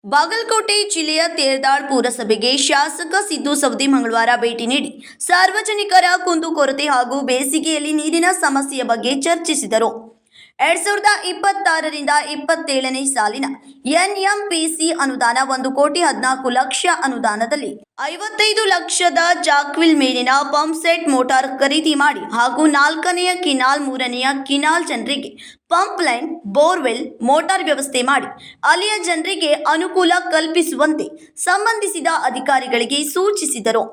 ಬಾಗಲಕೋಟೆ ಜಿಲ್ಲೆಯ ತೇರದಾಳ್ ಪುರಸಭೆಗೆ ಶಾಸಕ ಸಿದ್ದು ಸವದಿ ಮಂಗಳವಾರ ಭೇಟಿ ನೀಡಿ ಸಾರ್ವಜನಿಕರ ಕುಂದುಕೊರತೆ ಹಾಗೂ ಬೇಸಿಗೆಯಲ್ಲಿ ನೀರಿನ ಸಮಸ್ಯೆಯ ಬಗ್ಗೆ ಚರ್ಚಿಸಿದರು. 2026ರಿಂದ 27ನೇ ಸಾಲಿನ ಎನ್ಎಂಪಿಸಿ ಅನುದಾನ 1,14,00,000 ಅನುದಾನದಲ್ಲಿ 55 ಲಕ್ಷದ ಜಾಕ್ವಿಲ್ ಮೇಲಿನ ಪಂಪ್ ಸೆಟ್ ಮೋಟಾರ್ ಖರೀದಿ ಮಾಡಿ ಹಾಗೂ 4ನೆಯ ಕಿನಾಲ್ 3ನೆಯ ಕಿನಾಲ್ ಜನರಿಗೆ ಪಂಪ್ ಲೈನ್ ಬೋರ್ವೆಲ್ ಮೋಟಾರ್ ವ್ಯವಸ್ಥೆ ಮಾಡಿ ಅಲ್ಲಿಯ ಜನರಿಗೆ ಅನುಕೂಲ ಕಲ್ಪಿಸುವಂತೆ ಸಂಬಂಧಿಸಿದ ಅಧಿಕಾರಿಗಳಿಗೆ ಸೂಚಿಸಿದರು.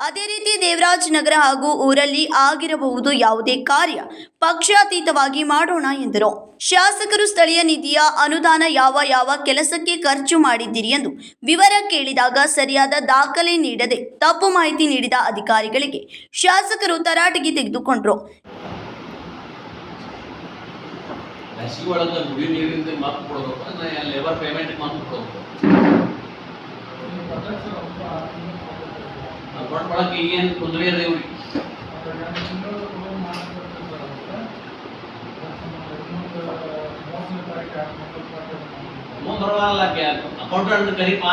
ಅದೇ ರೀತಿ ದೇವರಾಜನಗರ ಹಾಗೂ ಊರಲ್ಲಿ ಆಗಿರಬಹುದು ಯಾವುದೇ ಕಾರ್ಯ ಪಕ್ಷಾತೀತವಾಗಿ ಮಾಡೋಣ ಎಂದರು. ಶಾಸಕರು ಸ್ಥಳೀಯ ನಿಧಿಯ ಅನುದಾನ ಯಾವ ಕೆಲಸಕ್ಕೆ ಖರ್ಚು ಮಾಡಿದ್ದೀರಿ ಎಂದು ವಿವರ ಕೇಳಿದಾಗ ಸರಿಯಾದ ದಾಖಲೆ ನೀಡದೆ ತಪ್ಪು ಮಾಹಿತಿ ನೀಡಿದ ಅಧಿಕಾರಿಗಳಿಗೆ ಶಾಸಕರು ತರಾಟೆಗೆ ತೆಗೆದುಕೊಂಡರು. ಕೊಡ್ಕೊಳಕ್ಕೆ ಏನು ತೊಂದರೆ ಇದೆ ಇವ್ರಿಗೆ? ಮುಂದರಲ್ಲ ಅಕೌಂಟೆಂಟ್ ಕರೀಪ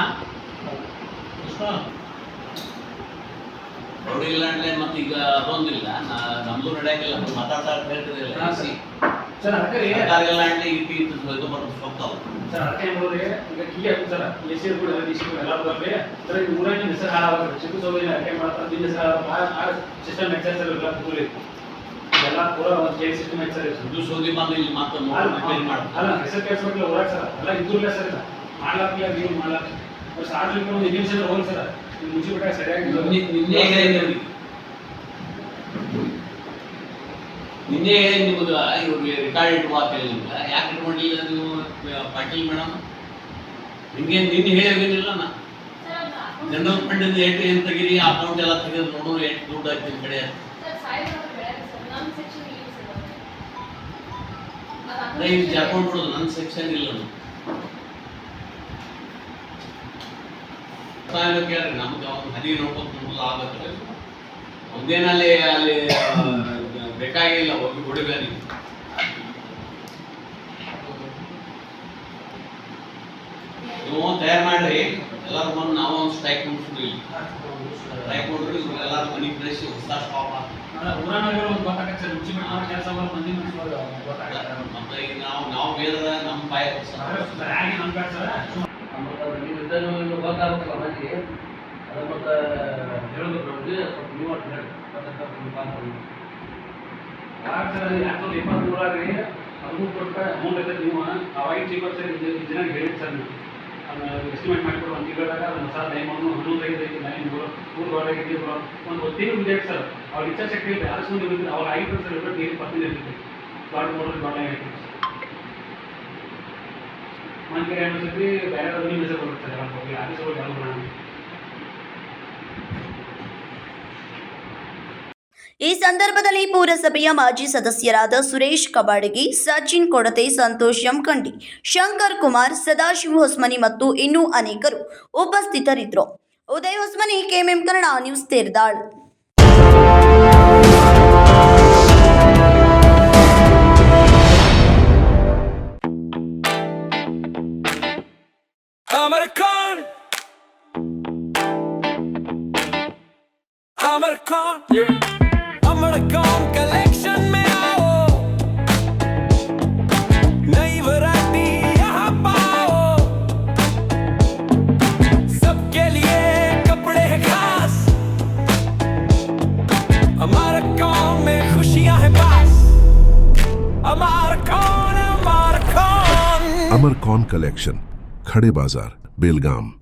ನೋಡಿ ಇಲ್ಲ ಅಂದ್ರೆ ಮತ್ತೆ ಈಗ ಅದೊಂದಿಲ್ಲ ನಮ್ದು ನಡೆಯಂಗಿಲ್ಲ ಮಾತಾಡ್ತಾ ಹೇಳ್ತಿದಿಲ್ಲ ಸರ್ ಸರ್ಕಾರಿಲ್ಲ ಅಂದ್ರೆ ಇದು ಹೋಗ್ತಾವ ಸರ್ ಅರ್ಥ ಮಾಡೋದ್ರೆ ಈಗ ಕೀ ಆಗುತ್ತೆ ಸರ್ ಎಸಿ ಕೂಡ ಎಲ್ಲ ಬರಲಿ ಸರ್ ಈ ಊರಾಗಿ ಹೆಸರು ಹಾಳಾಗುತ್ತೆ ಚಿಕ್ಕ ಸೌಲಭ್ಯ ಅರ್ಥ ಮಾಡ್ತಾರೆ ದಿನ ಸರ್ ಸಿಸ್ಟಮ್ ಎಕ್ಸೈಸ್ ಎಲ್ಲ ಕೂಲಿ ಎಲ್ಲ ಪೂರ ಜೈ ಸಿಸ್ಟಮ್ ಎಕ್ಸೈಸ್ ಇದು ಸೋದಿ ಬಂದು ಇಲ್ಲಿ ಮಾತ್ರ ರಿಪೇರಿ ಮಾಡ್ತಾರೆ ಅಲ್ಲ ಹೆಸರು ಕೆಲಸಕ್ಕೆ ಊರಾಗ ಸರ್ ಎಲ್ಲ ಇದ್ದಿಲ್ಲ ಸರ್ ಇಲ್ಲ ಮಾಡ್ಲಾಕಿಲ್ಲ ನೀವು ಮಾಡ್ಲಾಕ ಸಾರ್ವಜನಿಕರು ಒಂದು ನಿಮಿಷ ಹೋಗಿ ಸರ್ ನೀವು ಮುಚ್ಚಿಬಿಟ್ಟಾಗ ಸರಿಯಾಗಿ ನಿನ್ನೆ ಹೇಳಿ ನಿಮ್ಗೆ ಇವ್ರಿಗೆ ರೆಕಾರ್ಡ್ ಇಟ್ಕೊಳಕ್ಕೆ ನಿಮ್ಗೆ ಯಾಕೆ ಇಟ್ಕೊಂಡಿಲ್ಲ ನೀವು ಪಾಟೀಲ್ ಮೇಡಮ್? ನಿಮ್ಗೆ ನಿನ್ನೆ ಹೇಳಿಲ್ಲ ನಾ ಜನರಲ್ ಫಂಡ್ ಏನ್ ತೆಗೀರಿ ಅಕೌಂಟ್ ಎಲ್ಲ ತೆಗೆದು ನೋಡೋರು ಎಷ್ಟು ದುಡ್ಡು ಆಯ್ತು ನಿಮ್ಮ ಕಡೆ ಅಕೌಂಟ್ ಕೊಡೋದು ನನ್ನ ಸೆಕ್ಷನ್ ಇಲ್ಲ ಕೇಳ್ರಿ ನಮ್ಗೆ ಅವ್ನು ಹದಿ ನೋಡ್ಕೊಂಡು ಆಗುತ್ತೆ ಒಂದೇನಲ್ಲಿ ಅಲ್ಲಿ ಬೇಕಾಗಿಲ್ಲ ಹೋಗಿ ಹೊಡಿಬೇಡಿ. ನೀವು ತಯಾರು ಮಾಡ್ರಿ ಎಲ್ಲರೂ ಬಂದು ನಾವು ಒಂದು ಸ್ಟ್ರೈಕ್ ಮುಗಿಸ್ತೀವಿ ಇಲ್ಲಿ ಸ್ಟ್ರೈಕ್ ಕೊಡ್ರಿ ಎಲ್ಲರೂ ಮನಿ ಫ್ರೆಶ್ ಹೊಸ ಸ್ಟಾಪ್ ಮತ್ತೆ ಈಗ ನಾವು ಬೇರೆ ನಮ್ಮ ಬಾಯ ಗೊತ್ತಾಗಲ್ಲ ನನಗೆ ಅದು ಮತ್ತೆ ಹೇಳಬೇಕು ನಮಗೆ ಸ್ವಲ್ಪ ನೀವು ಯಾಕಂದ್ರೆ 23 ₹13 ಅಮೌಂಟ್ ಐತೆ ನೀವು ಅವಾಗ ಚೀಪರ್ ಸರ್ ಜನ ಹೇಳಿದ್ದು ಸರ್ ಎಸ್ಟಿಮೇಟ್ ಮಾಡಿಕೊಡು ಒಂದು ತಿಂಗಳಾಗ ಅದನ್ನು ಸರ್ ದಯಮಾಡಿ 11 ಲೈನ್ 3 ಗಾಡಿಗೆ ಒಂದು ತಿಂಗಳು ಇದೆ ಸರ್ ಅವ್ರ ಇಚ್ಛಾಶಕ್ತಿ ಇರುತ್ತೆ ಯಾರು ಸುಮ್ಮನೆ ಇರುತ್ತೆ ಅವ್ರು ಆಗಿತ್ತು ಸರ್ ಇವತ್ತು ನೀರು ಬರ್ತೀನಿ ಇರ್ತೈತೆ ಗಾಡಿ ಮೋಟರ್ ಗಾಡಿ ಆಗಿತ್ತು ಮನ್ಕೆರೆ ಅನಿಸುತ್ತೆ ಬೇರೆ ನಿಮ್ಮ ಹೆಸರು ಬರುತ್ತೆ ಸರ್ ಹೋಗಿ ಆಫೀಸ್ ಹೋಗಿ ಯಾರು ಬರೋಣ. ಈ ಸಂದರ್ಭದಲ್ಲಿ ಪುರಸಭೆಯ ಮಾಜಿ ಸದಸ್ಯರಾದ ಸುರೇಶ್ ಕಬಾಡಗಿ, ಸಚಿನ್ ಕೊಡತೆ, ಸಂತೋಷ್ ಯಮಕಂಡಿ, ಶಂಕರ್ ಕುಮಾರ್, ಸದಾಶಿವ ಹೊಸ್ಮನಿ ಮತ್ತು ಇನ್ನೂ ಅನೇಕರು ಉಪಸ್ಥಿತರಿದ್ದರು. Uday Hosmani, KMM Kannada news, Teradal. अमरकॉन कलेक्शन में आओ, नई वैरायटी यहाँ पाओ, सबके लिए कपड़े हैं खास, अमरकॉन में खुशियाँ हैं पास, अमरकॉन। अमरकॉन कलेक्शन, खड़े बाजार, बेलगाम।